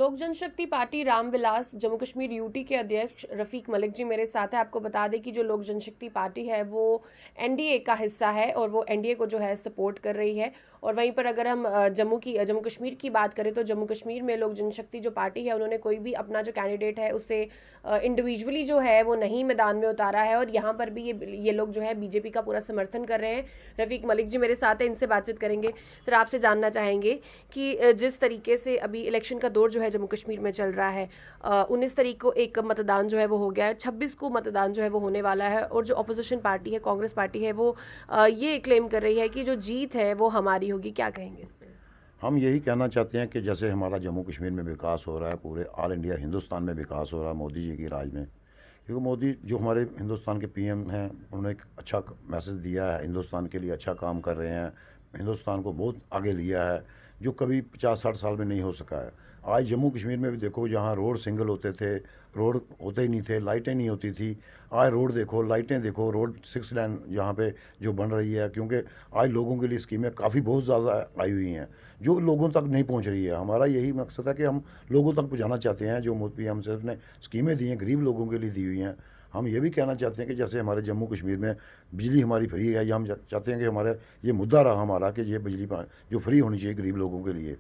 लोक जनशक्ति party Ramvilas Jammu Kashmir UT के अध्यक्ष रफीक मलिक जी मेरे साथ है। आपको बता दें कि जो लोक जनशक्ति पार्टी है वो एनडीए का हिस्सा है और वो एनडीए को जो है सपोर्ट कर रही है। और वहीं पर अगर हम जम्मू कश्मीर की बात करें तो जम्मू कश्मीर में लोक जनशक्ति जो पार्टी है उन्होंने कोई भी अपना जो कैंडिडेट है उसे इंडिविजुअली जो है वो नहीं मैदान में उतारा है। और यहाँ पर भी ये लोग जो है बीजेपी का पूरा समर्थन कर रहे हैं। रफीक मलिक जी मेरे साथ है, इनसे बातचीत करेंगे। सर, आपसे जानना चाहेंगे कि जिस तरीके से अभी इलेक्शन का दौर जो है जम्मू कश्मीर में चल रहा है, 19 तारीख को एक मतदान जो है वो हो गया है, 26 को मतदान जो है वो होने वाला है। और जो अपोजिशन पार्टी है, कांग्रेस पार्टी है, वो ये क्लेम कर रही है कि जो जीत है वो हमारी होगी। क्या कहेंगे इस पर? हम यही कहना चाहते हैं कि जैसे हमारा जम्मू कश्मीर में विकास हो रहा है, पूरे ऑल इंडिया हिंदुस्तान में विकास हो रहा है मोदी जी की राज में। क्योंकि मोदी जो हमारे हिंदुस्तान के पीएम हैं, उन्होंने एक अच्छा मैसेज दिया है, हिंदुस्तान के लिए अच्छा काम कर रहे हैं, हिंदुस्तान को बहुत आगे लिया है जो कभी 50-60 साल में नहीं हो सका है। आज जम्मू कश्मीर में भी देखो, जहाँ रोड सिंगल होते थे, रोड होते ही नहीं थे, लाइटें नहीं होती थी, आज रोड देखो, लाइटें देखो, रोड 6 लेन यहाँ पे जो बन रही है। क्योंकि आज लोगों के लिए स्कीमें काफ़ी बहुत ज़्यादा आई हुई हैं जो लोगों तक नहीं पहुँच रही है। हमारा यही मकसद है कि हम लोगों तक पहुँचाना चाहते हैं जो मोदी हमसे उसने स्कीमें दी हैं, गरीब लोगों के लिए दी हुई हैं। हम ये भी कहना चाहते हैं कि जैसे हमारे जम्मू कश्मीर में बिजली हमारी फ्री है, या हम चाहते हैं कि हमारे ये मुद्दा रहा हमारा कि ये बिजली जो फ्री होनी चाहिए गरीब लोगों के लिए।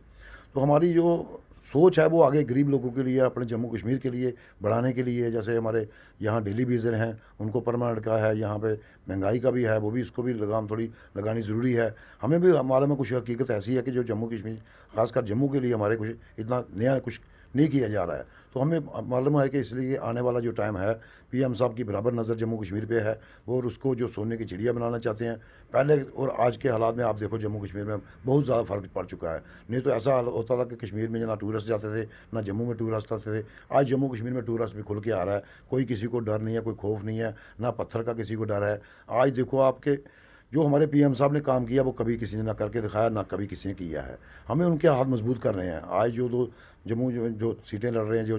तो हमारी जो सोच है वो आगे गरीब लोगों के लिए, अपने जम्मू कश्मीर के लिए बढ़ाने के लिए। जैसे हमारे यहाँ डेली बेजर हैं, उनको परमानेंट का है, यहाँ पे महंगाई का भी है, वो भी इसको भी लगाम थोड़ी लगानी ज़रूरी है। हमें भी मालूम है कुछ हकीकत ऐसी है कि जो जम्मू कश्मीर, खासकर जम्मू के लिए हमारे कुछ इतना नया कुछ नहीं किया जा रहा है। तो हमें मालूम है कि इसलिए आने वाला जो टाइम है, पीएम साहब की बराबर नज़र जम्मू कश्मीर पे है। वो और उसको जो सोने की चिड़िया बनाना चाहते हैं। पहले और आज के हालात में आप देखो, जम्मू कश्मीर में बहुत ज़्यादा फ़र्क पड़ चुका है। नहीं तो ऐसा हाल होता था कि कश्मीर में ना टूरिस्ट जाते थे, ना जम्मू में टूरिस्ट आते थे। आज जम्मू कश्मीर में टूरिस्ट भी खुल के आ रहा है, कोई किसी को डर नहीं है, कोई खौफ नहीं है, ना पत्थर का किसी को डर है। आज देखो आपके जो हमारे पीएम साहब ने काम किया वो कभी किसी ने ना करके दिखाया, ना कभी किसी ने किया है। हमें उनके हाथ मजबूत कर रहे हैं। आज जो दो जम्मू जो सीटें लड़ रहे हैं, जो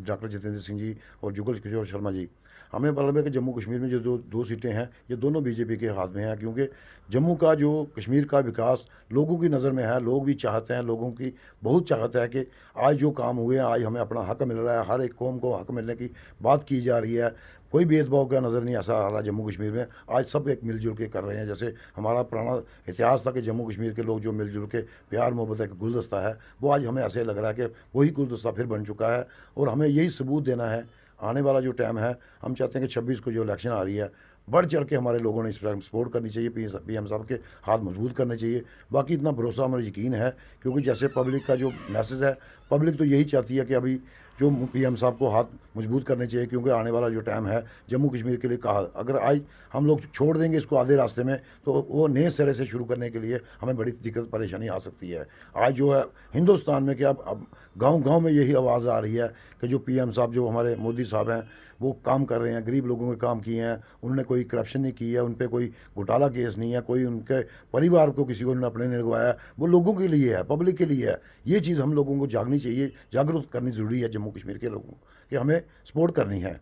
डॉक्टर जितेंद्र सिंह जी और जुगल किशोर शर्मा जी, हमें मालूम है कि जम्मू कश्मीर में जो दो सीटें हैं ये दोनों बीजेपी के हाथ में हैं। क्योंकि जम्मू का जो कश्मीर का विकास लोगों की नज़र में है, लोग भी चाहते हैं, लोगों की बहुत चाहत है कि आज जो काम हुए हैं, आज हमें अपना हक मिल रहा है, हर एक कौम को हक मिलने की बात की जा रही है। कोई भेदभाव का नज़र नहीं ऐसा आ रहा जम्मू कश्मीर में। आज सब एक मिलजुल के कर रहे हैं। जैसे हमारा पुराना इतिहास था कि जम्मू कश्मीर के लोग जो मिलजुल के प्यार मोहब्बत एक गुलदस्ता है, वो आज हमें ऐसे लग रहा है कि वही गुलदस्ता फिर बन चुका है। और हमें यही सबूत देना है आने वाला जो टाइम है। हम चाहते हैं कि 26 को जो इलेक्शन आ रही है, बढ़ चढ़ के हमारे लोगों ने इस पर सपोर्ट करनी चाहिए, पीएम साहब के हाथ मजबूत करने चाहिए। बाकी इतना भरोसा हमें यकीन है, क्योंकि जैसे पब्लिक का जो मैसेज है, पब्लिक तो यही चाहती है कि अभी जो पीएम साहब को हाथ मजबूत करने चाहिए। क्योंकि आने वाला जो टाइम है जम्मू कश्मीर के लिए कहा, अगर आज हम लोग छोड़ देंगे इसको आधे रास्ते में, तो वो नए सिरे से शुरू करने के लिए हमें बड़ी दिक्कत परेशानी आ सकती है। आज जो है हिंदुस्तान में क्या, अब गांव-गांव में यही आवाज़ आ रही है कि जो पीएम साहब, जो हमारे मोदी साहब हैं, वो काम कर रहे हैं, गरीब लोगों के काम किए हैं। उन्होंने कोई करप्शन नहीं की है, उन पर कोई घोटाला केस नहीं है, कोई उनके परिवार को किसी को उन्होंने अपने ने लगवाया। वो लोगों के लिए है, पब्लिक के लिए है। ये चीज़ हम लोगों को जागनी चाहिए, जागरूक करनी ज़रूरी है जम्मू कश्मीर के लोगों कि हमें सपोर्ट करनी है।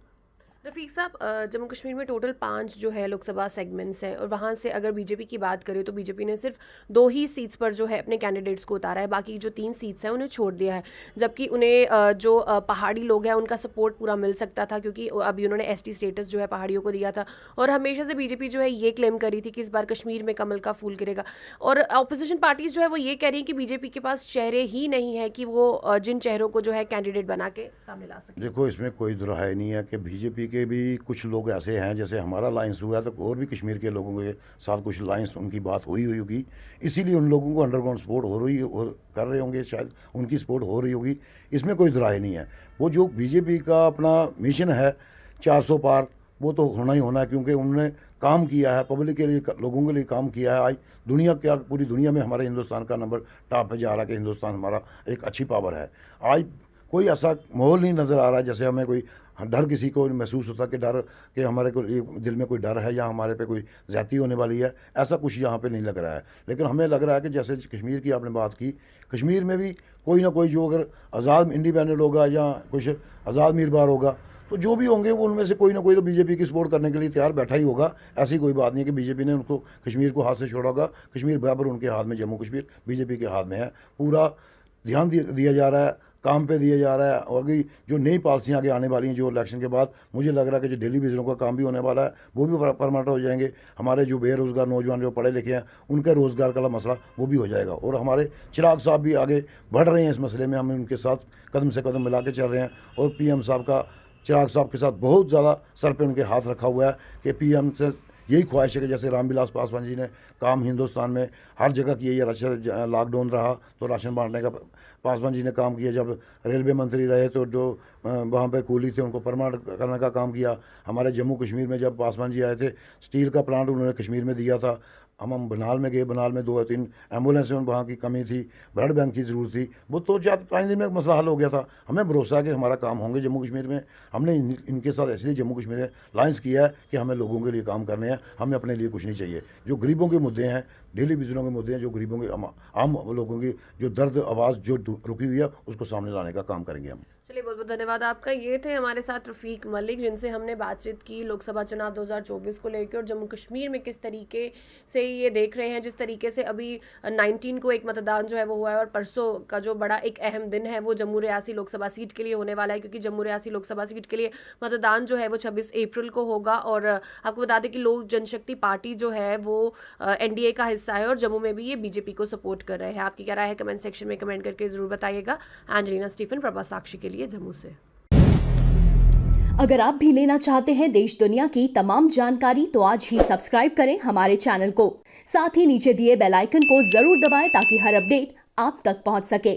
रफीक साहब, जम्मू कश्मीर में टोटल 5 जो है लोकसभा सेगमेंट्स हैं और वहाँ से अगर बीजेपी की बात करें तो बीजेपी ने सिर्फ 2 ही सीट्स पर जो है अपने कैंडिडेट्स को उतारा है, बाकी जो 3 सीट्स हैं उन्हें छोड़ दिया है। जबकि उन्हें जो पहाड़ी लोग हैं उनका सपोर्ट पूरा मिल सकता था, क्योंकि अभी उन्होंने एसटी स्टेटस जो है पहाड़ियों को दिया था। और हमेशा से बीजेपी जो है ये क्लेम करी थी कि इस बार कश्मीर में कमल का फूल गिरेगा। और अपोजिशन पार्टीज जो है वो ये कह रही हैं कि बीजेपी के पास चेहरे ही नहीं है कि वो जिन चेहरों को जो है कैंडिडेट बना के सामने ला सके। देखो, इसमें कोई दुराय नहीं है कि बीजेपी के भी कुछ लोग ऐसे हैं, जैसे हमारा लाइंस हुआ है तो और भी कश्मीर के लोगों के साथ कुछ लाइंस उनकी बात हुई होगी, इसीलिए उन लोगों को अंडरग्राउंड सपोर्ट हो रही और कर रहे होंगे, शायद उनकी सपोर्ट हो रही होगी। इसमें कोई दुराय नहीं है। वो जो बीजेपी का अपना मिशन है 400 पार, वो तो होना ही होना है। क्योंकि उन्होंने काम किया है, पब्लिक के लिए, लोगों के लिए काम किया है। आज दुनिया, क्या पूरी दुनिया में हमारे हिंदुस्तान का नंबर टॉप पे जा रहा है कि हिंदुस्तान हमारा एक अच्छी पावर है। आज कोई ऐसा माहौल नहीं नज़र आ रहा है जैसे हमें कोई डर किसी को महसूस होता कि डर कि हमारे को दिल में कोई डर है या हमारे पे कोई ज़्यादती होने वाली है। ऐसा कुछ यहाँ पे नहीं लग रहा है। लेकिन हमें लग रहा है कि जैसे कश्मीर की आपने बात की, कश्मीर में भी कोई ना कोई जो अगर आज़ाद इंडिपेंडेंट होगा या कुछ आज़ाद मीरबार होगा, तो जो भी होंगे वो उनमें से कोई ना कोई तो बीजेपी की सपोर्ट करने के लिए तैयार बैठा ही होगा। ऐसी कोई बात नहीं है कि बीजेपी ने उनको कश्मीर को हाथ से छोड़ा होगा। कश्मीर बराबर उनके हाथ में, जम्मू कश्मीर बीजेपी के हाथ में है। पूरा ध्यान दिया जा रहा है, काम पे दिया जा रहा है। और अभी जो नई पॉलिसियाँ आगे आने वाली हैं जो इलेक्शन के बाद, मुझे लग रहा है कि जो डेली विजिटरों का काम भी होने वाला है वो भी परमानेंट हो जाएंगे। हमारे जो बेरोज़गार नौजवान जो पढ़े लिखे हैं उनका रोज़गार का मसला वो भी हो जाएगा। और हमारे चिराग साहब भी आगे बढ़ रहे हैं इस मसले में, हम उनके साथ कदम से कदम मिला के चल रहे हैं। और पीएम साहब का चिराग साहब के साथ बहुत ज़्यादा सर पे उनके हाथ रखा हुआ है कि पीएम से यही ख्वाहिश है कि जैसे रामविलास पासवान जी ने काम हिंदुस्तान में हर जगह किया, ये लॉकडाउन रहा तो राशन बांटने का पासवान जी ने काम किया, जब रेलवे मंत्री रहे तो जो वहाँ पे कूली थे उनको परमानेंट करने का काम किया। हमारे जम्मू कश्मीर में जब पासवान जी आए थे स्टील का प्लांट उन्होंने कश्मीर में दिया था। हम बनाल में गए, बनाल में 2 या 3 एम्बुलेंस में वहाँ की कमी थी, ब्लड बैंक की ज़रूरत थी, वो तो 4-5 दिन में मसला हल हो गया था। हमें भरोसा है कि हमारा काम होंगे जम्मू कश्मीर में। हमने इनके साथ इसलिए जम्मू कश्मीर में लाइंस किया है कि हमें लोगों के लिए काम करने हैं, हमें अपने लिए कुछ नहीं चाहिए। जो गरीबों के मुद्दे हैं, डेली विजनों के मुद्दे हैं, जो गरीबों के आम लोगों की जो दर्द आवाज़ जो रुकी हुई है उसको सामने लाने का काम करेंगे हम। चलिए, बहुत बहुत धन्यवाद आपका। ये थे हमारे साथ रफ़ीक मलिक, जिनसे हमने बातचीत की लोकसभा चुनाव 2024 को लेकर और जम्मू कश्मीर में किस तरीके से ये देख रहे हैं। जिस तरीके से अभी 19 को एक मतदान जो है वो हुआ है और परसों का जो बड़ा एक अहम दिन है वो जम्मू रियासी लोकसभा सीट के लिए होने वाला है, क्योंकि जम्मू रियासी लोकसभा सीट के लिए मतदान जो है वो 26 अप्रैल को होगा। और आपको बता दें कि लोक जनशक्ति पार्टी जो है वो एनडीए का हिस्सा है और जम्मू में भी ये बीजेपी को सपोर्ट कर रहे हैं। आपकी क्या राय है कमेंट सेक्शन में कमेंट करके ज़रूर बताइएगा। एंजेलिना स्टीफन, प्रभा साक्षी के लिए जम्मू से। अगर आप भी लेना चाहते हैं देश दुनिया की तमाम जानकारी तो आज ही सब्सक्राइब करें हमारे चैनल को। साथ ही नीचे दिए बेल आइकन को जरूर दबाएं ताकि हर अपडेट आप तक पहुंच सके।